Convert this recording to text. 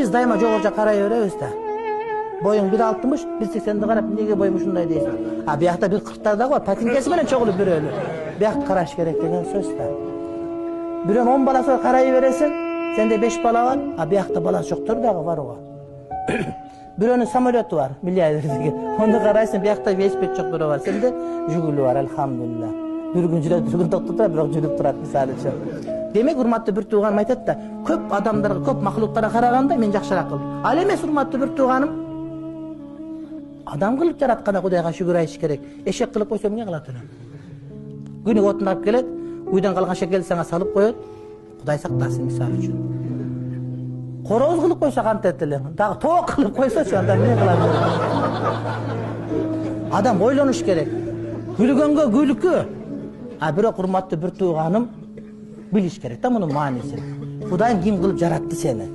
Biz dayıma jogorja karay berебиз da. Boyun 1.60, 1.80'de qarap nege boyum ушундай дейсиң. А биякта 1.40'larda бар, патинкеси менен чогулуп бирөлү. Бияк караш керек деген сөз да. Бирөөнүн 10 баласы карай бересиң, сенде 5 бала бар, а биякта баласы жоктор дагы бар ого. Бирөөнүн самолету бар, миллиардердеги. Онду карайсың, биякта велосипед жок бирөө бар, сенде жүгүлү бар, алхамдулилла. Bir gün жүрөт, bir gün токтотот, бирок жүрүп турат мисалы үчүн. Демек, урматтуу бир тууганым айтат да, көп адамдарга, көп махлуктарга караганда мен жакшыраак кылдым. Ал эмес, урматтуу бир тууганым, адам кылып жаратканда Кудайга шүгүр айтыш керек. Эшек кылып койсо эмне кылат аны? Күнү отун алып келет, уйдан калган шекелди сага салып коет, Кудай сактасын мисалы үчүн. Короз кылып койсо кантет эле, дагы тоок кылып койсочу анда эмне кылат? Адам ойлонуш керек. Күлгөнгө күлкү. А бирок урматтуу бир тууганым билиш керек да мунун маанисин. Кудайым ким кылып жаратты сени?